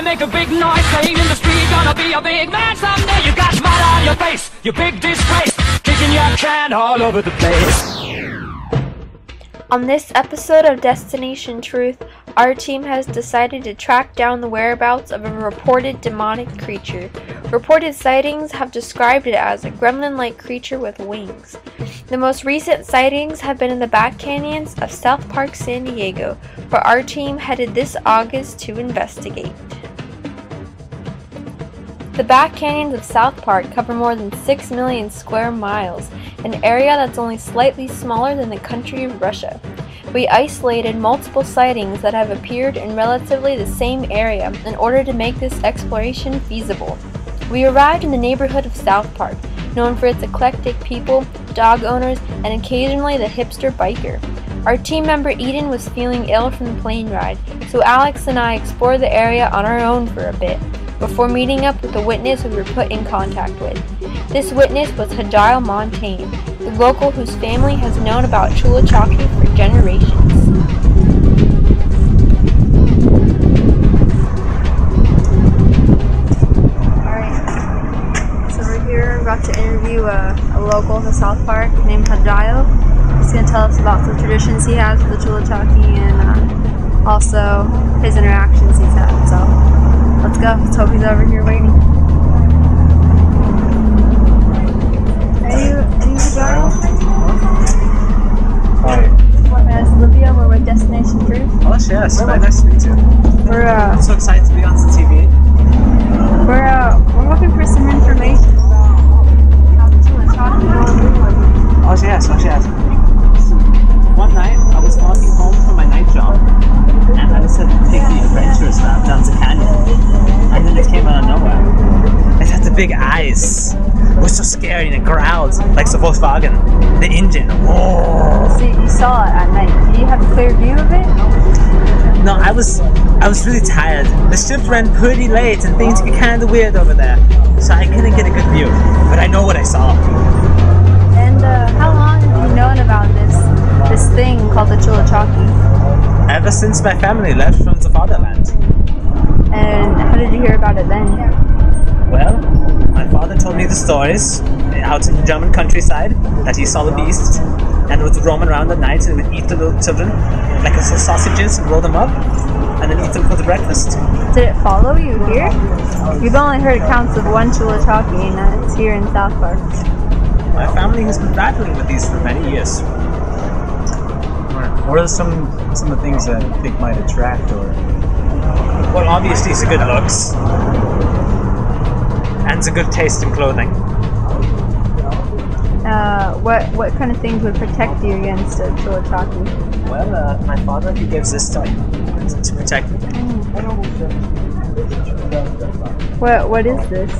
make a big noise, playing in the street, gonna be a big man someday. You got mud on your face, you big disgrace, kicking your can all over the place. On this episode of Destination Truth, our team has decided to track down the whereabouts of a reported demonic creature. Reported sightings have described it as a gremlin-like creature with wings. The most recent sightings have been in the back canyons of South Park, San Diego, where our team headed this August to investigate. The back canyons of South Park cover more than 6 million square miles, an area that's only slightly smaller than the country of Russia. We isolated multiple sightings that have appeared in relatively the same area in order to make this exploration feasible. We arrived in the neighborhood of South Park, known for its eclectic people, dog owners, and occasionally the hipster biker. Our team member Eden was feeling ill from the plane ride, so Alex and I explored the area on our own for a bit, before meeting up with the witness we were put in contact with. This witness was Hajile Montaigne, the local whose family has known about Chulachaki for generations. Alright, so we're here about to interview a local to South Park named Hajile. He's going to tell us about some traditions he has with the Chulachaki and also his interactions he's had. So let's go. Let's hope he's over here waiting. Are you Hajile? Hi. My name is Olivia. We're with Destination Truth. Oh, yes. Very nice to meet you. I'm so excited to be on the TV. We're looking for some information about how the Chulachaki go. Oh, yes. One night, I was walking home from my night job, and I decided to take the adventurous route down the canyon. And then it came out of nowhere. It had the big eyes. It was so scary, and it growled like the Volkswagen, the engine. Oh. So you saw it at night. Did you have a clear view of it? No, I was really tired. The shift ran pretty late, and things get kind of weird over there, so I couldn't get a good view. But I know what I saw. And how long have you known about this thing called the Chulachaki? Ever since my family left from the fatherland. And how did you hear about it then? Well, my father told me the stories out in the German countryside that he saw the beast and would roam around at night and would eat the little children like sausages and roll them up and then eat them for the breakfast. Did it follow you here? We've only heard accounts of one Chulachaki and it's here in South Park. My family has been battling with these for many years. What are some of the things that I think might attract or... Well, obviously it's the good looks. And the good taste in clothing. What kind of things would protect you against a Chulachaki? Well, my father, he gives this to me to protect me. What is this?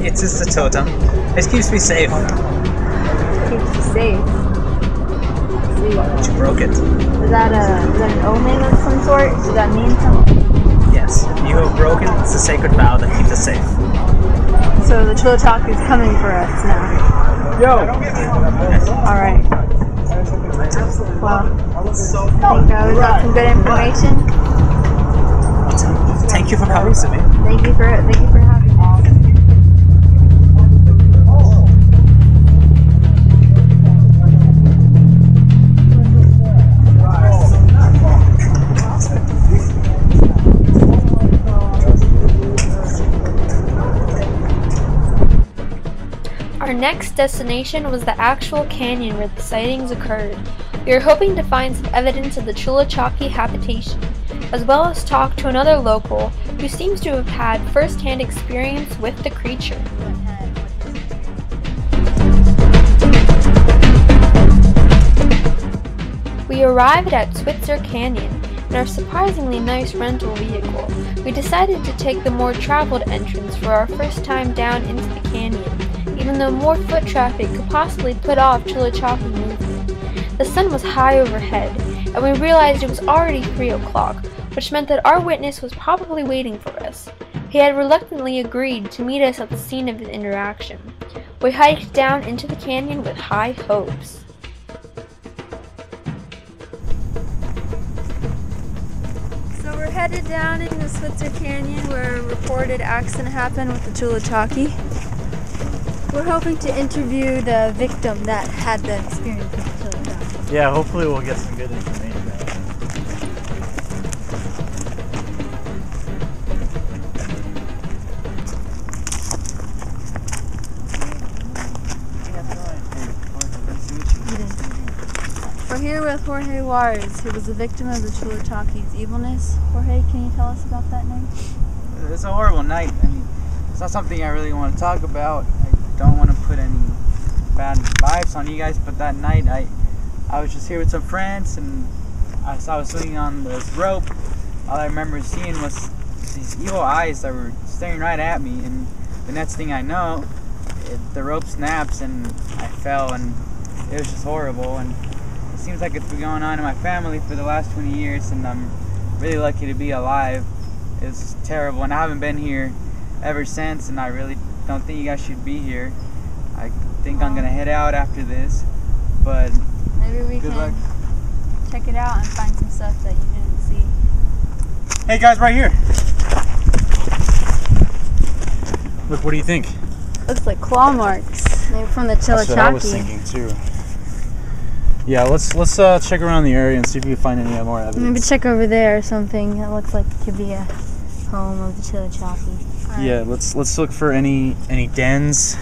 It is the totem. It keeps me safe. Keeps you safe. But you broke it. Is that an omen of some sort? Does that mean something? Yes. You have broken the sacred vow that keeps us safe. So the Chulachaki is coming for us now. Yo! Alright. Well, I think we got some good information. Thank you for coming to me. Thank you for having me. Our next destination was the actual canyon where the sightings occurred. We were hoping to find some evidence of the Chulachaki habitation, as well as talk to another local who seems to have had first-hand experience with the creature. We arrived at Switzer Canyon in our surprisingly nice rental vehicle. We decided to take the more traveled entrance for our first time down into the canyon, even though more foot traffic could possibly put off Chulachaki movement. The sun was high overhead, and we realized it was already 3 o'clock, which meant that our witness was probably waiting for us. He had reluctantly agreed to meet us at the scene of the interaction. We hiked down into the canyon with high hopes. So we're headed down in the Switzer Canyon where a reported accident happened with the Chulachaki. We're hoping to interview the victim that had the experience with the Chulachaki. Yeah, hopefully we'll get some good information out of it. We're here with Jorge Juarez, who was a victim of the Chulachaki's evilness. Jorge, can you tell us about that night? It's a horrible night. I mean, it's not something I really want to talk about. I don't want to put any bad vibes on you guys, but that night I was just here with some friends, and I was swinging on this rope. All I remember seeing was these evil eyes that were staring right at me, and the next thing I know, the rope snaps and I fell, and it was just horrible. And it seems like it's been going on in my family for the last 20 years, and I'm really lucky to be alive. It's terrible, and I haven't been here ever since, and I really don't think you guys should be here. I think I'm gonna head out after this, but maybe we good can luck. Check it out and find some stuff that you didn't see. Hey guys, right here. Look, what do you think? Looks like claw marks. Maybe from the Chulachaki. That's what I was thinking too. Yeah, let's check around the area and see if we can find any more evidence. Maybe check over there or something. It looks like it could be a home of the Chulachaki. Yeah, let's look for any dens,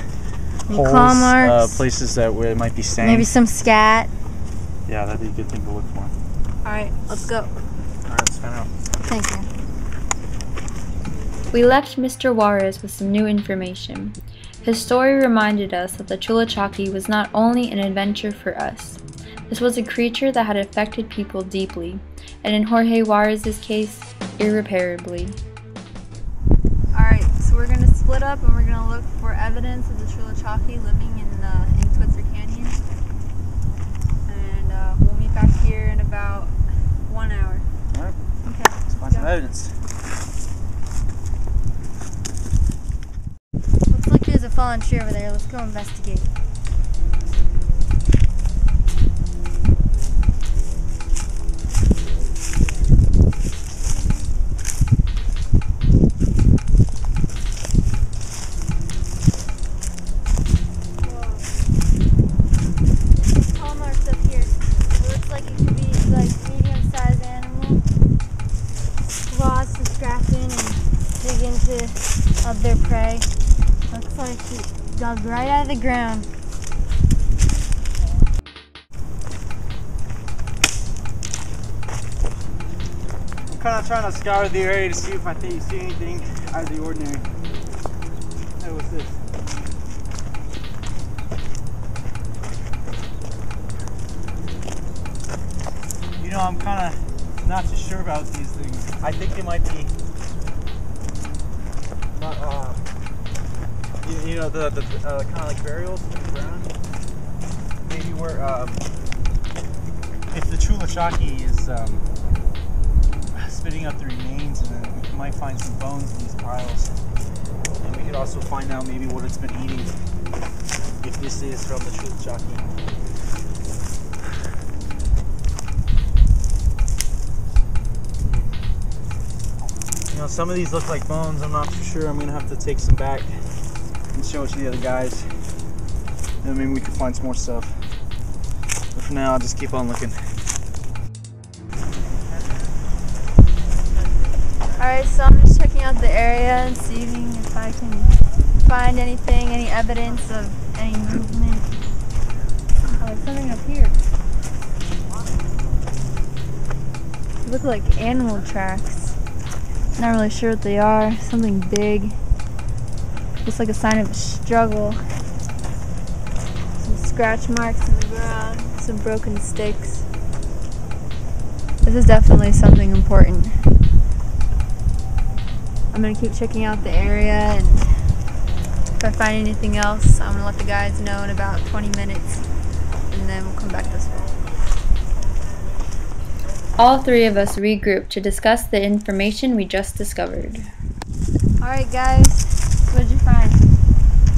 holes, claw marks. places where it might be staying. Maybe some scat. Yeah, that'd be a good thing to look for. Alright, let's go. Alright, let's find out. Thank you. We left Mr. Juarez with some new information. His story reminded us that the Chulachaki was not only an adventure for us. This was a creature that had affected people deeply, and in Jorge Juarez's case, irreparably. Alright, so we're going to split up and we're going to look for evidence of the Chulachaki living in Switzer Canyon. And we'll meet back here in about 1 hour. Alright, Okay. let's find some evidence. Looks like there's a fallen tree over there. Let's go investigate. Of their prey. Looks like it dug right out of the ground. I'm kind of trying to scour the area to see if I see anything out of the ordinary. Hey, what's this? You know, I'm kind of not too sure about these things. I think they might be you know, the kind of like burials in the ground. Maybe where if the Chulachaki is spitting up the remains, and then we might find some bones in these piles, and we could also find out maybe what it's been eating, if this is from the Chulachaki. You know, some of these look like bones. I'm not too sure. I'm gonna have to take some back and show it to the other guys. And maybe we can find some more stuff. But for now, I'll just keep on looking. Alright, so I'm just checking out the area and seeing if I can find anything, any evidence of any movement. Oh, there's something up here. They look like animal tracks. Not really sure what they are. Something big. Looks like a sign of a struggle. Some scratch marks in the ground. Some broken sticks. This is definitely something important. I'm gonna keep checking out the area, and if I find anything else, I'm gonna let the guys know in about 20 minutes, and then we'll come back this way. All three of us regrouped to discuss the information we just discovered. Alright guys, what did you find?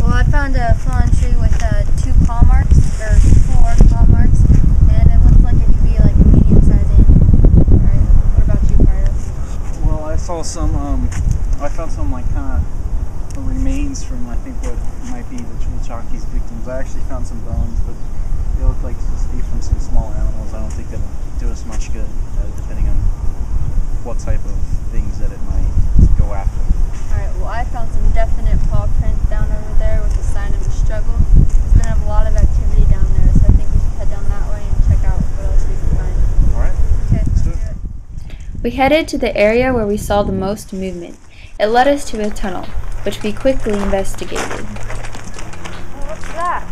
Well, I found a fallen tree with 2 claw marks, or 4 claw marks, and it looks like it could be like a medium-sized animal. Alright, what about you, Pardo? Well, saw some, I found some like kind of remains from I think what might be the Chulchaki's victims. I actually found some bones, but they look like just from some small animals. I don't think that'll do us much good, depending on what type of things that it might go after. Alright, well I found some definite paw prints down over there with a sign of a struggle. There's been a lot of activity down there, so I think we should head down that way and check out what else we can find. Alright, Okay, let's do it. We headed to the area where we saw the most movement. It led us to a tunnel, which we quickly investigated. Oh, what's that?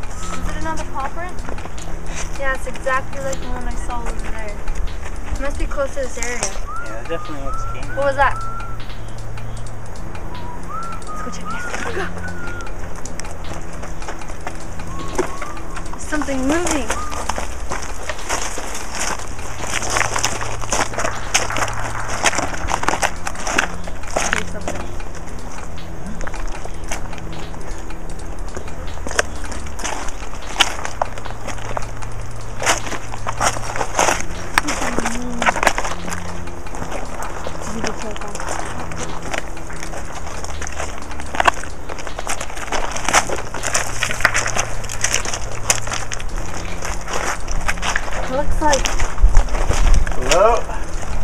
Is it another paw print? Yeah, it's exactly like the one I saw over there. It must be close to this area. Yeah, it definitely looks gamey. What was that? Let's go check it out. Go. Something moving. See something. It looks like. Hello?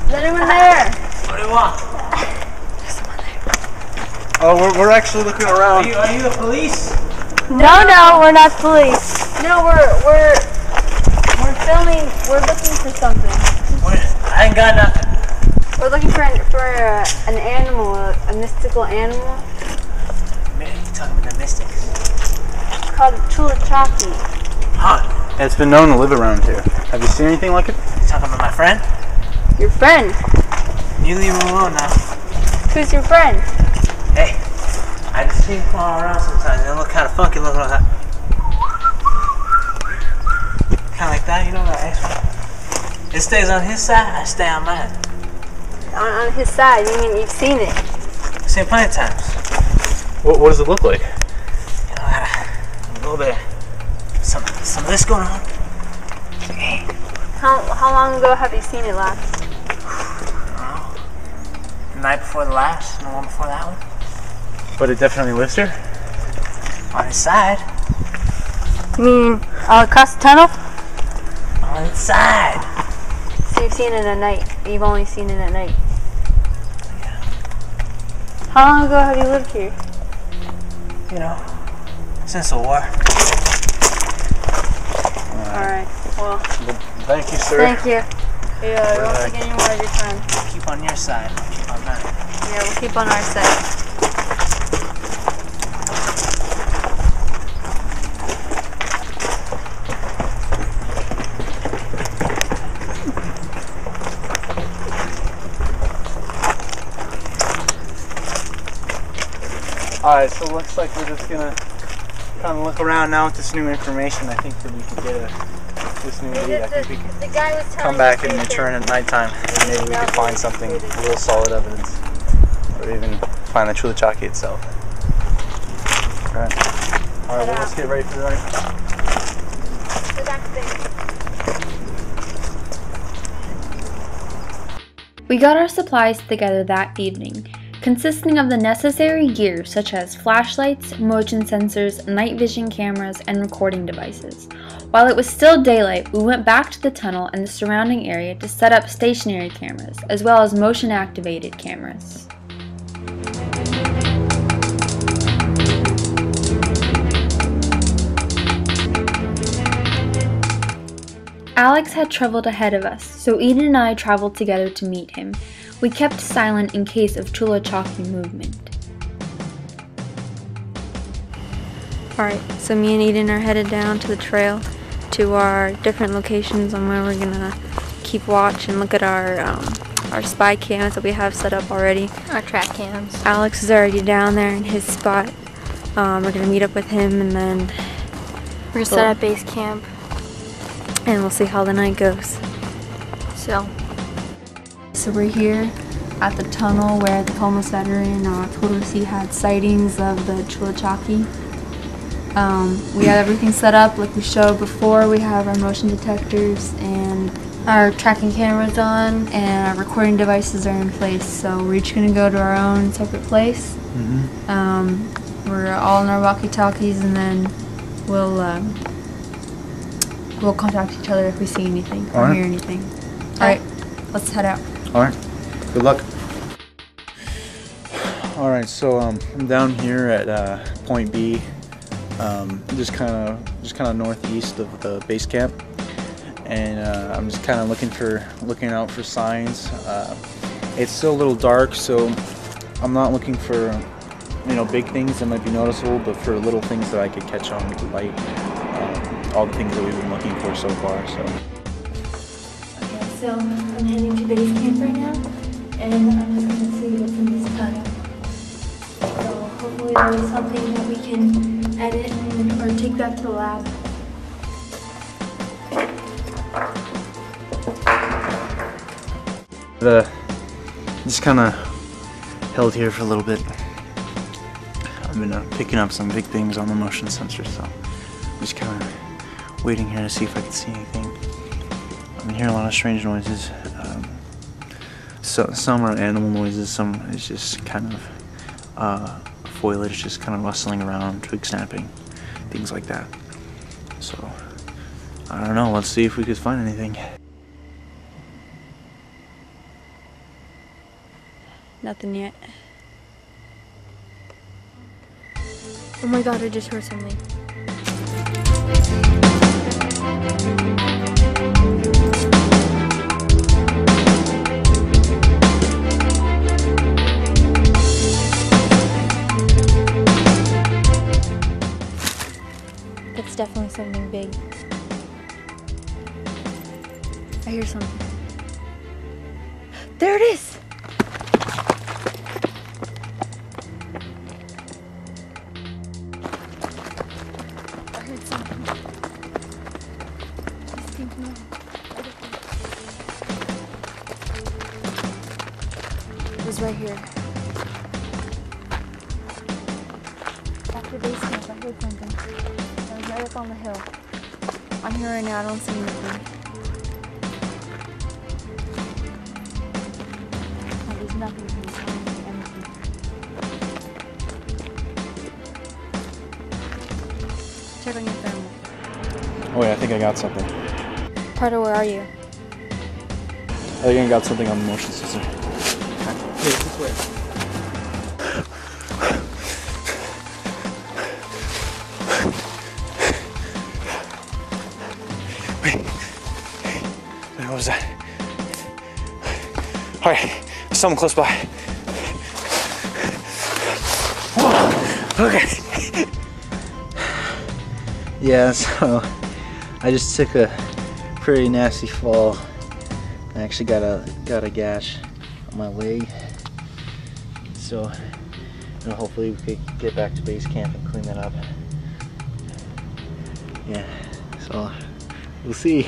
Is anyone there? What do you want? There's someone there. Oh, we're actually looking around. Are you the police? No, we're not police. No, we're filming. We're looking for something. I ain't got nothing. We're looking for an animal, a mystical animal. Man, you talking about the mystics? It's called Chulachaki. Huh? It's been known to live around here. Have you seen anything like it? You talking about my friend? Your friend? You leave him alone now. Who's your friend? Hey, I just see him crawling around sometimes. They look kind of funky looking like that. Kind of like that, you know that X-one? It stays on his side, I stay on mine. On his side? You mean you've seen it? I've seen it plenty of times. What does it look like? You know, a little bit. Some of this going on. Hey, How long ago have you seen it last? the night before the last, and the one before that one. But it definitely lives here? On his side. You mean all across the tunnel? On his side. So you've seen it at night. You've only seen it at night. Yeah. How long ago have you lived here? You know, since the war. Alright, well, Thank you, sir. thank you. Yeah, we won't take any more of your time. Keep on your side. Keep on mine. Yeah, we'll keep on our side. Alright, so it looks like we're just gonna kind of look around now with this new information. I think that we could get this new lead. I think we can The guy was telling come back us and we return can- at nighttime. And maybe we could find something, real solid evidence. Or even find the Chulachaki itself. Alright. Alright, well, let's get ready for the night. The back thing. We got our supplies together that evening, consisting of the necessary gear such as flashlights, motion sensors, night vision cameras, and recording devices. While it was still daylight, we went back to the tunnel and the surrounding area to set up stationary cameras, as well as motion-activated cameras. Alex had traveled ahead of us, so Eden and I traveled together to meet him. We kept silent in case of Chulachaki movement. Alright, so me and Eden are headed down to the trail to our different locations on where we're gonna keep watch and look at our spy cams that we have set up already. Our track cams. Alex is already down there in his spot. We're gonna meet up with him and then We're gonna set up base camp. and we'll see how the night goes. So we're here at the tunnel where the homeless veteran told us he had sightings of the Chulachaki. We have everything set up like we showed before. We have our motion detectors and Our tracking camera's on and our recording devices are in place, so we're each gonna go to our own separate place. We're all in our walkie-talkies, and then we'll contact each other if we see anything or hear anything. All right, let's head out. All right. Good luck. All right, so I'm down here at Point B, just kind of northeast of the base camp, and I'm just kind of looking out for signs. It's still a little dark, so I'm not looking for big things that might be noticeable, but for little things that I could catch on with the light. All the things that we've been looking for so far. So. Okay, so I'm heading to base camp right now, and I'm just going to see what's in this tunnel. So hopefully there is something that we can edit or take back to the lab. Just kind of held here for a little bit. I've been picking up some big things on the motion sensor, so I'm just kind of waiting here to see if I can see anything. I've been hearing a lot of strange noises. So some are animal noises, some is just kind of foliage just kind of rustling around, twig snapping, things like that. So I don't know, let's see if we could find anything. Nothing yet. Oh my god, I just heard something. That's definitely something big. I hear something. There it is! I heard something. This thing's moving. It was right here. After base camp, I heard something. I was right up on the hill. I'm here right now, I don't see anything. Oh, there's nothing from this anything. Check on your thermal. Oh wait, I think I got something. Pardo, where are you? I think I got something on the motion sensor. Hey, this way. Wait, what was that? All right, there's someone close by. Whoa, okay. Yeah, so I just took a pretty nasty fall. I actually got a gash on my leg. So hopefully we could get back to base camp and clean that up. Yeah, so we'll see.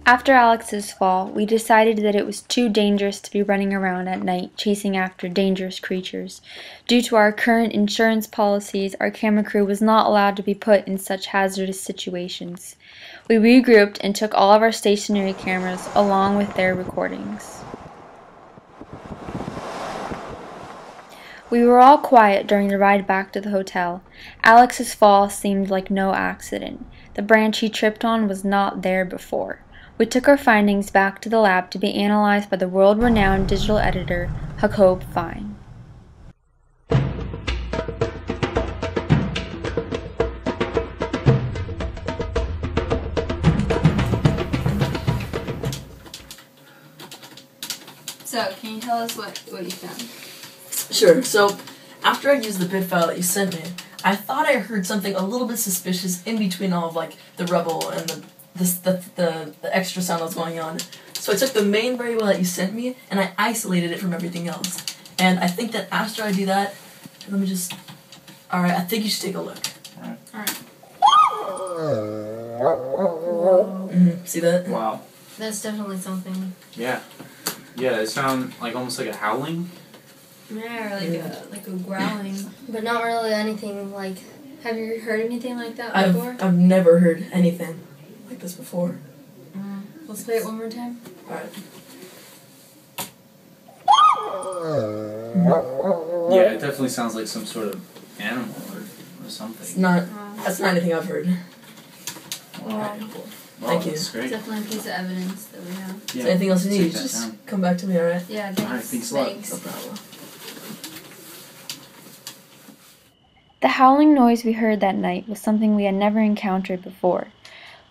After Alex's fall, we decided that it was too dangerous to be running around at night chasing after dangerous creatures. Due to our current insurance policies, our camera crew was not allowed to be put in such hazardous situations. We regrouped and took all of our stationary cameras along with their recordings. We were all quiet during the ride back to the hotel. Alex's fall seemed like no accident. The branch he tripped on was not there before. We took our findings back to the lab to be analyzed by the world-renowned digital editor, Jacob Fine. So, can you tell us what you found? Sure. So, after I used the bit file that you sent me, I thought I heard something a little bit suspicious in between all of like the rubble and the extra sound that was going on. So I took the main variable that you sent me and I isolated it from everything else. And I think that after I do that, let me just. All right, I think you should take a look. All right. See that? Wow. That's definitely something. Yeah. Yeah, it sounded like almost like a howling. Yeah, like a growling. But not really anything like. Have you heard anything like that before? I've never heard anything like this before. Let's play it one more time. Alright. Yeah, it definitely sounds like some sort of animal or something. It's not. That's not anything I've heard. Wow. Thank you. That's great. Definitely a piece of evidence that we have. Is there anything else you take need? that Just down. come back to me, alright? Yeah, Alright, thanks a lot. No problem. The howling noise we heard that night was something we had never encountered before.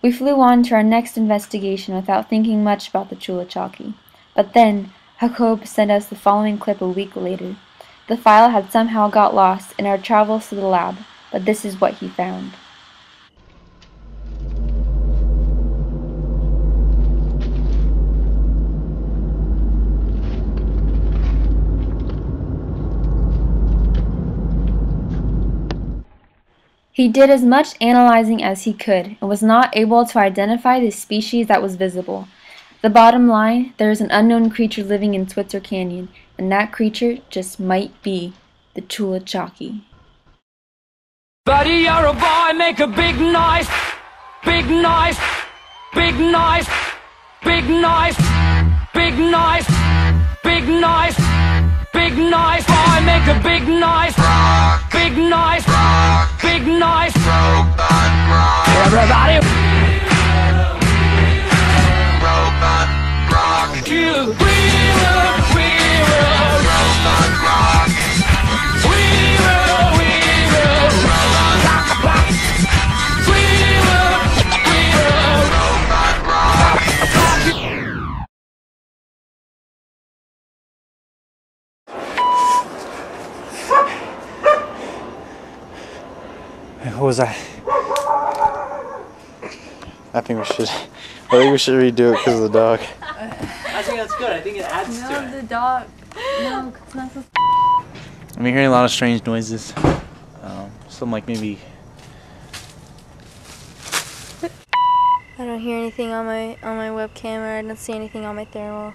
We flew on to our next investigation without thinking much about the Chulachaki. But then, Jacob sent us the following clip a week later. The file had somehow got lost in our travels to the lab, but this is what he found. He did as much analyzing as he could and was not able to identify the species that was visible. The bottom line, there is an unknown creature living in Switzer Canyon, and that creature just might be the Chulachaki. Buddy, you're a boy, make a big noise. Big noise. Big noise. Big noise. Big noise. Big noise. Big noise. Boy, make a big noise. Big noise. Big noise. Everybody. You. What was that? I think we should redo it because of the dog. I think that's good. I think it adds to it. the dog. No, it's not supposed I'm hearing a lot of strange noises. Some like maybe. I don't hear anything on my webcam, or I don't see anything on my thermal.